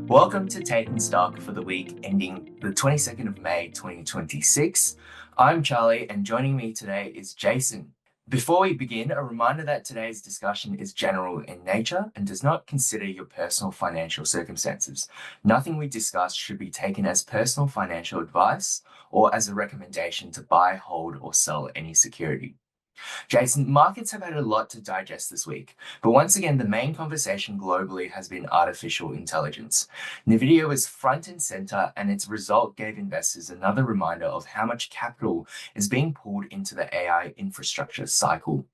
Welcome to Taking Stock for the week ending the 22nd of May 2026. I'm Charlie, and joining me today is Jason. Before we begin, a reminder that today's discussion is general in nature and does not consider your personal financial circumstances. Nothing we discuss should be taken as personal financial advice or as a recommendation to buy, hold, or sell any security. Jason, markets have had a lot to digest this week, but once again, the main conversation globally has been artificial intelligence. Nvidia was front and center, and its result gave investors another reminder of how much capital is being pulled into the AI infrastructure cycle.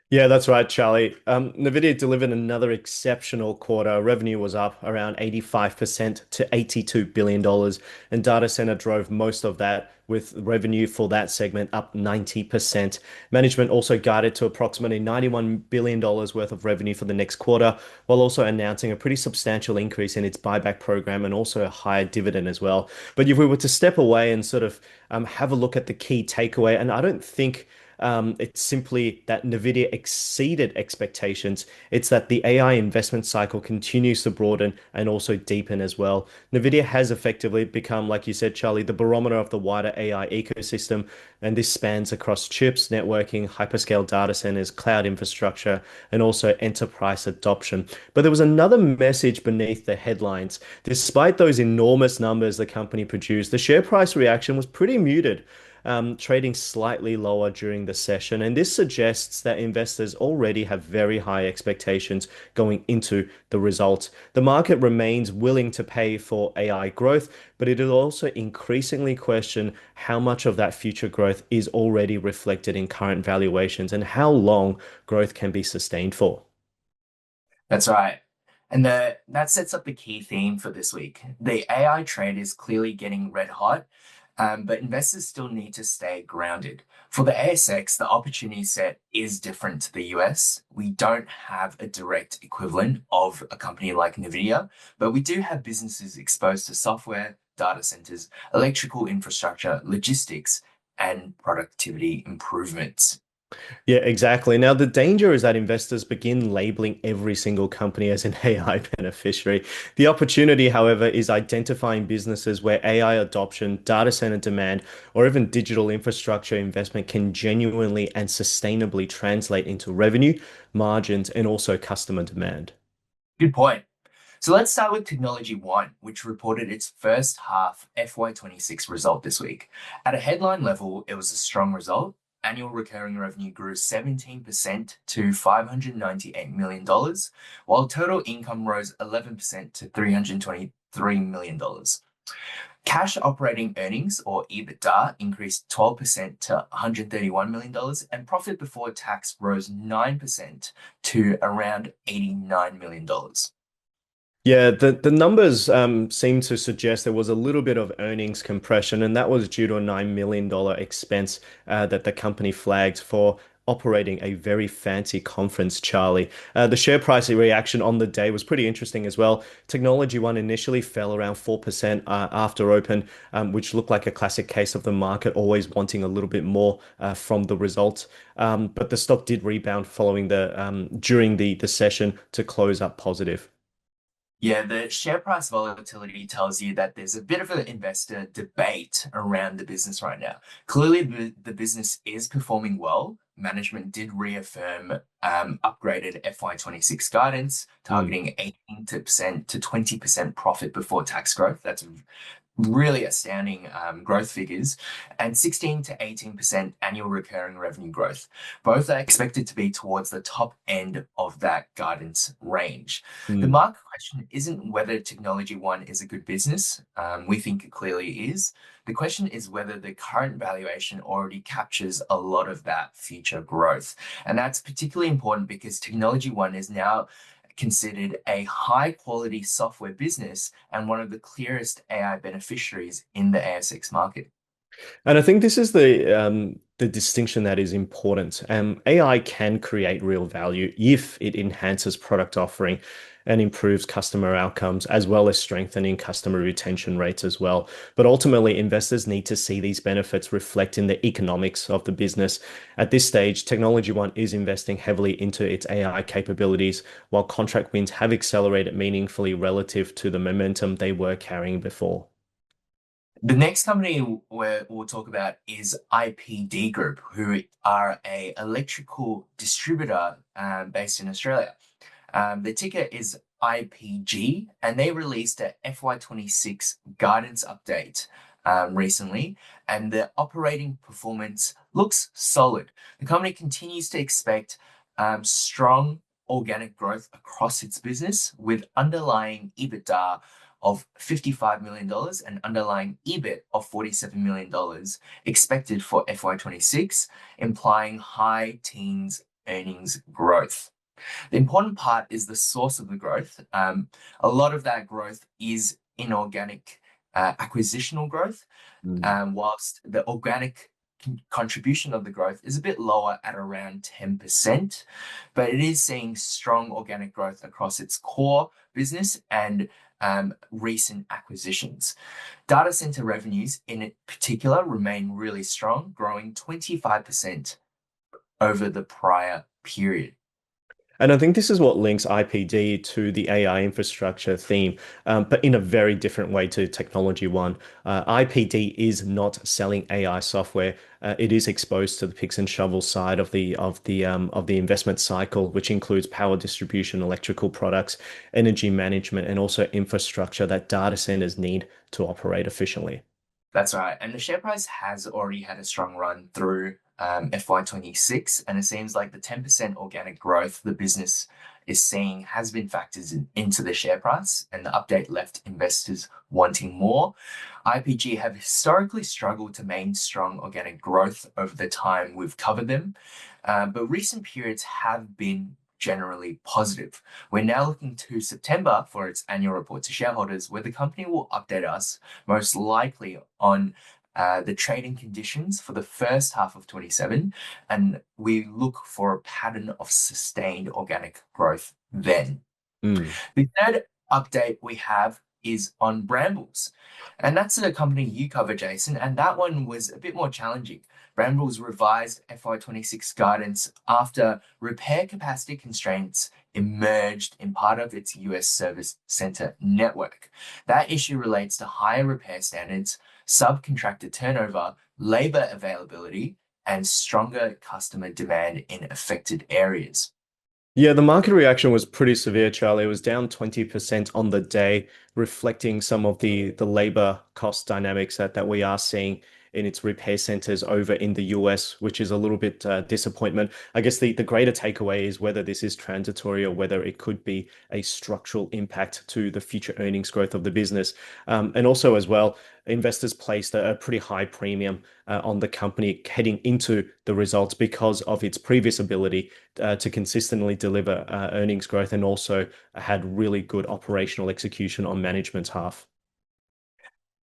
Yeah, that's right, Charlie. Nvidia delivered another exceptional quarter. Revenue was up around 85% to $82 billion, and data center drove most of that, with revenue for that segment up 90%. Management also guided to approximately $91 billion worth of revenue for the next quarter, while also announcing a pretty substantial increase in its buyback program and also a higher dividend as well. But if we were to step away and sort of have a look at the key takeaway, and I don't think it's simply that Nvidia exceeded expectations. It's that the AI investment cycle continues to broaden and also deepen as well. Nvidia has effectively become, like you said, Charlie, the barometer of the wider AI ecosystem, and this spans across chips, networking, hyperscale data centers, cloud infrastructure, and also enterprise adoption. But there was another message beneath the headlines. Despite those enormous numbers the company produced, the share price reaction was pretty muted, trading slightly lower during the session. And this suggests that investors already have very high expectations going into the results. The market remains willing to pay for AI growth, but it will also increasingly question how much of that future growth is already reflected in current valuations and how long growth can be sustained for. That's right. And that sets up the key theme for this week. The AI trade is clearly getting red hot, but investors still need to stay grounded. For the ASX, the opportunity set is different to the US. We don't have a direct equivalent of a company like Nvidia, but we do have businesses exposed to software, data centers, electrical infrastructure, logistics, and productivity improvements. Yeah, exactly. Now, the danger is that investors begin labeling every single company as an AI beneficiary. The opportunity, however, is identifying businesses where AI adoption, data center demand, or even digital infrastructure investment can genuinely and sustainably translate into revenue, margins, and also customer demand. Good point. So let's start with Technology One, which reported its first half FY26 result this week. At a headline level, it was a strong result. Annual recurring revenue grew 17% to $598 million, dollars, while total income rose 11% to $323 million. Dollars. Cash operating earnings, or EBITDA, increased 12% to $131 million, dollars, and profit before tax rose 9% to around $89 million. Dollars. Yeah, the numbers seem to suggest there was a little bit of earnings compression, and that was due to a $9 million expense that the company flagged for operating a very fancy conference, Charlie. The share price reaction on the day was pretty interesting as well. Technology One initially fell around 4% after open, which looked like a classic case of the market always wanting a little bit more from the result. But the stock did rebound following during the session to close up positive. Yeah, the share price volatility tells you that there's a bit of an investor debate around the business right now. Clearly, the business is performing well. Management did reaffirm upgraded FY26 guidance, targeting 18% to 20% profit before tax growth. That's really astounding growth figures, and 16 to 18% annual recurring revenue growth. Both are expected to be towards the top end of that guidance range. The Mm. market question isn't whether Technology One is a good business. We think it clearly is. The question is whether the current valuation already captures a lot of that future growth. And that's particularly important because Technology One is now considered a high quality software business and one of the clearest AI beneficiaries in the ASX market. And I think this is the distinction that is important. AI can create real value if it enhances product offering and improves customer outcomes, as well as strengthening customer retention rates as well. But ultimately, investors need to see these benefits reflect in the economics of the business. At this stage, Technology One is investing heavily into its AI capabilities, while contract wins have accelerated meaningfully relative to the momentum they were carrying before. The next company we'll talk about is IPD Group, who are a electrical distributor based in Australia. The ticker is IPG, and they released a FY26 guidance update recently, and the operating performance looks solid. The company continues to expect strong organic growth across its business, with underlying EBITDA of $55 million and underlying EBIT of $47 million expected for FY26, implying high teens earnings growth. The important part is the source of the growth. A lot of that growth is inorganic acquisitional growth, Mm. whilst the organic contribution of the growth is a bit lower at around 10%, but it is seeing strong organic growth across its core business and recent acquisitions. Data center revenues in particular remain really strong, growing 25% over the prior period. And I think this is what links IPD to the AI infrastructure theme, but in a very different way to Technology One. IPD is not selling AI software. It is exposed to the picks and shovels side of the investment cycle, which includes power distribution, electrical products, energy management, and also infrastructure that data centers need to operate efficiently. That's right. And the share price has already had a strong run through FY26, and it seems like the 10% organic growth the business is seeing has been factored into the share price, and the update left investors wanting more. IPG have historically struggled to maintain strong organic growth over the time we've covered them, but recent periods have been generally positive. We're now looking to September for its annual report to shareholders, where the company will update us most likely on the trading conditions for the first half of 27, and we look for a pattern of sustained organic growth then. Mm. The third update we have is on Brambles, and that's a company you cover, Jason, and that one was a bit more challenging. Brambles revised FY26 guidance after repair capacity constraints emerged in part of its US service center network. That issue relates to higher repair standards, subcontractor turnover, labor availability, and stronger customer demand in affected areas. Yeah, the market reaction was pretty severe, Charlie. It was down 20% on the day, reflecting some of the labor cost dynamics that we are seeing in its repair centers over in the US, which is a little bit disappointment. I guess the greater takeaway is whether this is transitory or whether it could be a structural impact to the future earnings growth of the business. And also as well, investors placed a pretty high premium on the company heading into the results because of its previous ability to consistently deliver earnings growth and also had really good operational execution on management's half.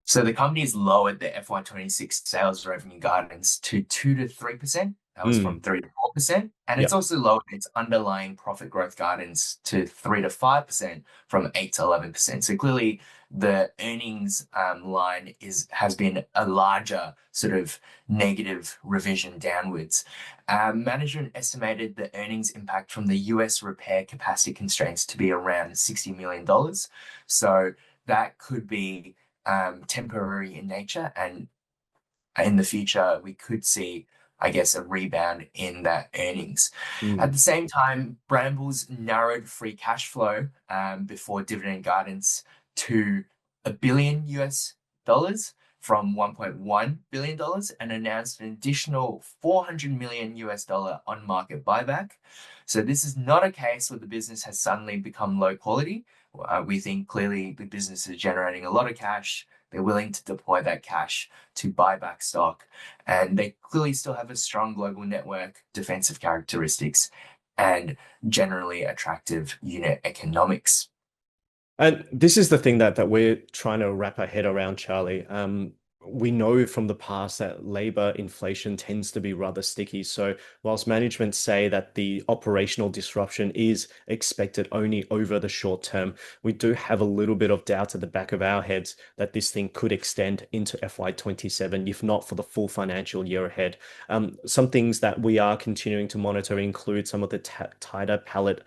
So the company's lowered the FY26 sales revenue guidance to 2 to 3%. That was from Mm, 3 to 4%. And it's yep. also lowered its underlying profit growth guidance to 3 to 5% from 8 to 11%. So clearly the earnings line has been a larger sort of negative revision downwards. Management estimated the earnings impact from the US repair capacity constraints to be around $60 million. So that could be temporary in nature, and in the future we could see, I guess, a rebound in that earnings. At Mm. the same time, Brambles narrowed free cash flow before dividend guidance to $1 billion from $1.1 billion and announced an additional $400 million on market buyback. So this is not a case where the business has suddenly become low quality. We think clearly the business is generating a lot of cash. They're willing to deploy that cash to buy back stock, and they clearly still have a strong global network, defensive characteristics, and generally attractive unit economics. And this is the thing that we're trying to wrap our head around, Charlie. we know from the past that labor inflation tends to be rather sticky. So, whilst management say that the operational disruption is expected only over the short term, we do have a little bit of doubt at the back of our heads that this thing could extend into FY27, if not for the full financial year ahead. Some things that we are continuing to monitor include some of the tighter pallet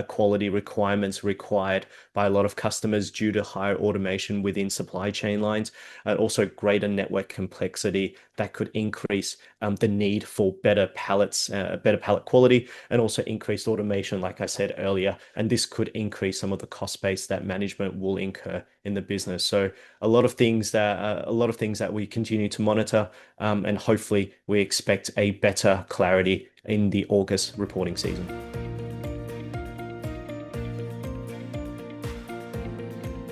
quality requirements required by a lot of customers due to higher automation within supply chain lines, and also greater network complexity that could increase the need for better pallets, better pallet quality, and also increased automation, like I said earlier. And this could increase some of the cost base that management will incur in the business. So a lot of things that we continue to monitor, and hopefully we expect a better clarity in the August reporting season.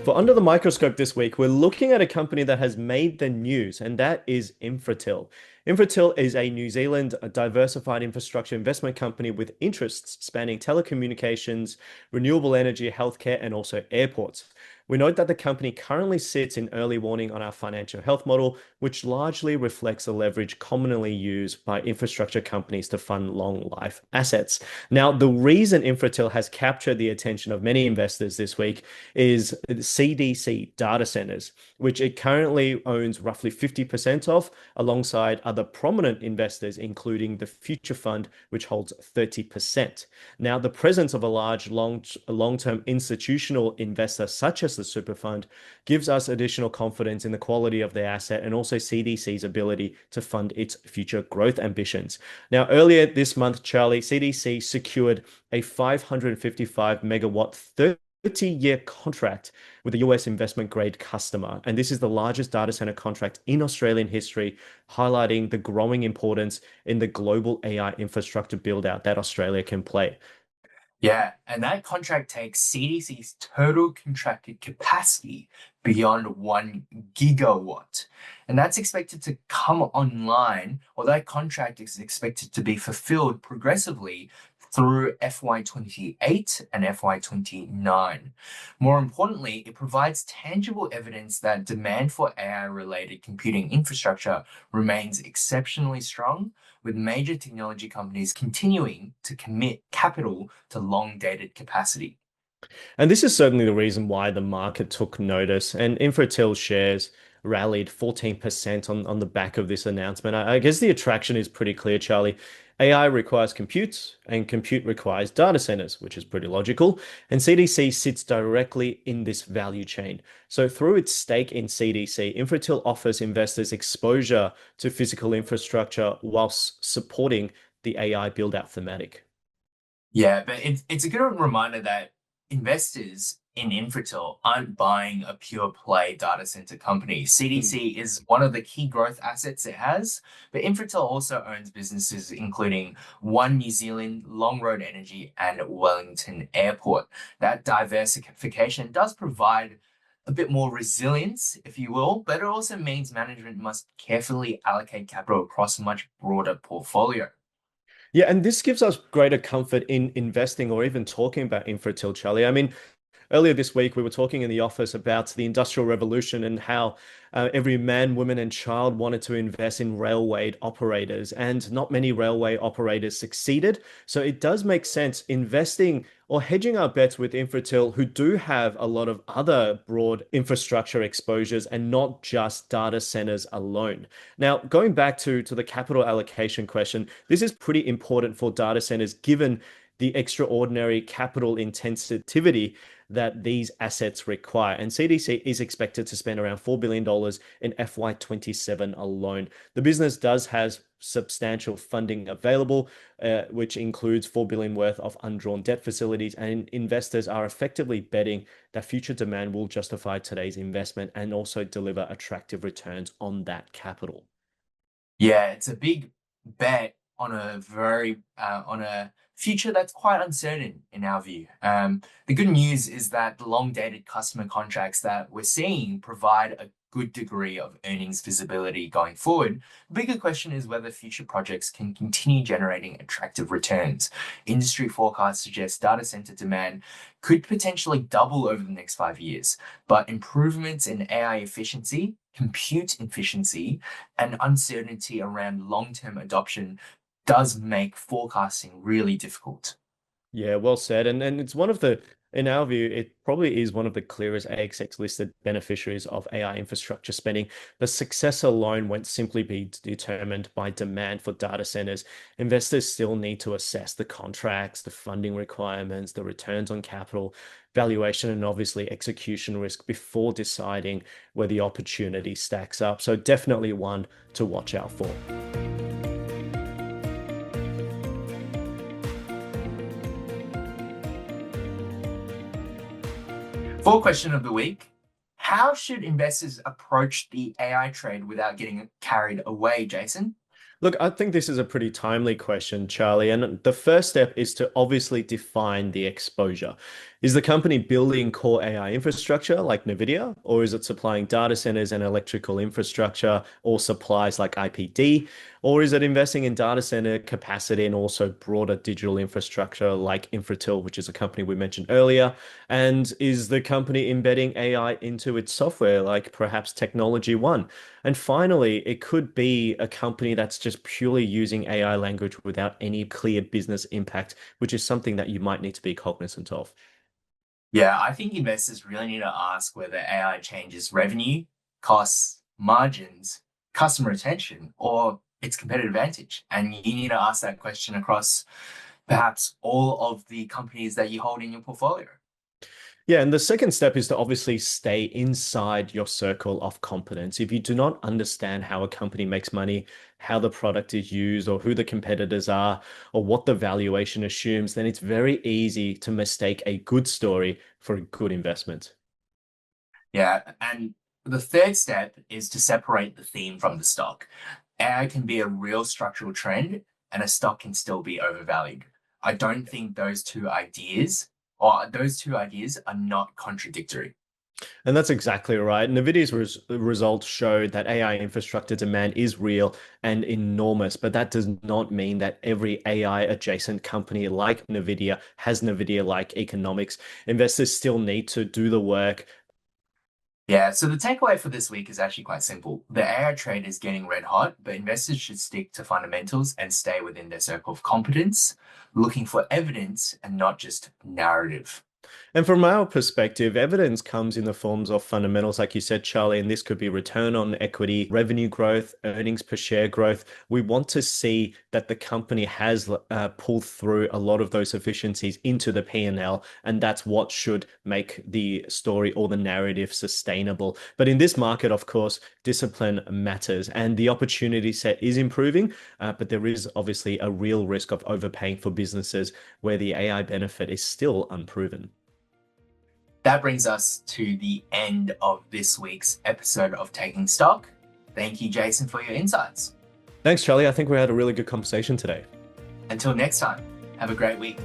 For Under the Microscope this week, we're looking at a company that has made the news, and that is Infratil. Infratil is a New Zealand diversified infrastructure investment company with interests spanning telecommunications, renewable energy, healthcare, and also airports. We note that the company currently sits in early warning on our financial health model, which largely reflects the leverage commonly used by infrastructure companies to fund long life assets. Now, the reason Infratil has captured the attention of many investors this week is CDC data centers, which it currently owns roughly 50% of, alongside other prominent investors, including the Future Fund, which holds 30%. Now, the presence of a large long-term institutional investor such as the super fund gives us additional confidence in the quality of the asset and also CDC's ability to fund its future growth ambitions. Now, earlier this month, Charlie, CDC secured a 555 megawatt 30-year contract with a US investment grade customer. And this is the largest data center contract in Australian history, highlighting the growing importance in the global AI infrastructure build out that Australia can play. Yeah, and that contract takes CDC's total contracted capacity beyond 1 gigawatt. And that's expected to come online, or that contract is expected to be fulfilled progressively through FY28 and FY29. More importantly, it provides tangible evidence that demand for AI-related computing infrastructure remains exceptionally strong, with major technology companies continuing to commit capital to long-dated capacity. And this is certainly the reason why the market took notice. And Infratil shares rallied 14% on the back of this announcement. I guess the attraction is pretty clear, Charlie. AI requires compute, and compute requires data centers, which is pretty logical. And CDC sits directly in this value chain. So, through its stake in CDC, Infratil offers investors exposure to physical infrastructure whilst supporting the AI build out thematic. Yeah, but it's a good reminder that investors in Infratil aren't buying a pure play data center company. Mm. CDC is one of the key growth assets it has, but Infratil also owns businesses including One New Zealand, Long Road Energy, and Wellington Airport. That diversification does provide a bit more resilience, if you will, but it also means management must carefully allocate capital across a much broader portfolio. Yeah, and this gives us greater comfort in investing or even talking about Infratil, Charlie. I mean, earlier this week, we were talking in the office about the Industrial Revolution and how every man, woman, and child wanted to invest in railway operators, and not many railway operators succeeded. So it does make sense investing or hedging our bets with Infratil, who do have a lot of other broad infrastructure exposures and not just data centers alone. Now, going back to the capital allocation question, this is pretty important for data centers given the extraordinary capital intensivity that these assets require. And CDC is expected to spend around $4 billion in FY27 alone. The business does have substantial funding available, which includes $4 billion worth of undrawn debt facilities, and investors are effectively betting that future demand will justify today's investment and also deliver attractive returns on that capital. Yeah, it's a big bet on a future that's quite uncertain in our view. The good news is that the long-dated customer contracts that we're seeing provide a good degree of earnings visibility going forward. The bigger question is whether future projects can continue generating attractive returns. Industry forecasts suggest data center demand could potentially double over the next 5 years, but improvements in AI efficiency compute efficiency and uncertainty around long-term adoption does make forecasting really difficult. Yeah, well said. And it's one of the, in our view, it probably is one of the clearest AXX listed beneficiaries of AI infrastructure spending. The success alone won't simply be determined by demand for data centers. Investors still need to assess the contracts, the funding requirements, the returns on capital, valuation, and obviously execution risk before deciding where the opportunity stacks up. So definitely one to watch out for. For question of the week, how should investors approach the AI trade without getting carried away, Jason? Look, I think this is a pretty timely question, Charlie. And the first step is to obviously define the exposure. Is the company building core AI infrastructure like Nvidia, or is it supplying data centers and electrical infrastructure or supplies like IPD? Or is it investing in data center capacity and also broader digital infrastructure like Infratil, which is a company we mentioned earlier? And is the company embedding AI into its software, like perhaps Technology One? And finally, it could be a company that's just purely using AI language without any clear business impact, which is something that you might need to be cognizant of. Yeah, I think investors really need to ask whether AI changes revenue, costs, margins, customer retention, or its competitive advantage. And you need to ask that question across perhaps all of the companies that you hold in your portfolio. Yeah, and the second step is to obviously stay inside your circle of competence. If you do not understand how a company makes money, how the product is used, or who the competitors are, or what the valuation assumes, then it's very easy to mistake a good story for a good investment. Yeah, and the third step is to separate the theme from the stock. AI can be a real structural trend, and a stock can still be overvalued. I don't think those two ideas are not contradictory. And that's exactly right. NVIDIA's results showed that AI infrastructure demand is real and enormous, but that does not mean that every AI adjacent company like NVIDIA has NVIDIA like economics. Investors still need to do the work. Yeah, so the takeaway for this week is actually quite simple. The AI trade is getting red hot, but investors should stick to fundamentals and stay within their circle of competence, looking for evidence and not just narrative. And from our perspective, evidence comes in the forms of fundamentals, like you said, Charlie, and this could be return on equity, revenue growth, earnings per share growth. We want to see that the company has pulled through a lot of those efficiencies into the P&L, and that's what should make the story or the narrative sustainable. But in this market, of course, discipline matters, and the opportunity set is improving, but there is obviously a real risk of overpaying for businesses where the AI benefit is still unproven. That brings us to the end of this week's episode of Taking Stock. Thank you, Jason, for your insights. Thanks, Charlie. I think we had a really good conversation today. Until next time, have a great week.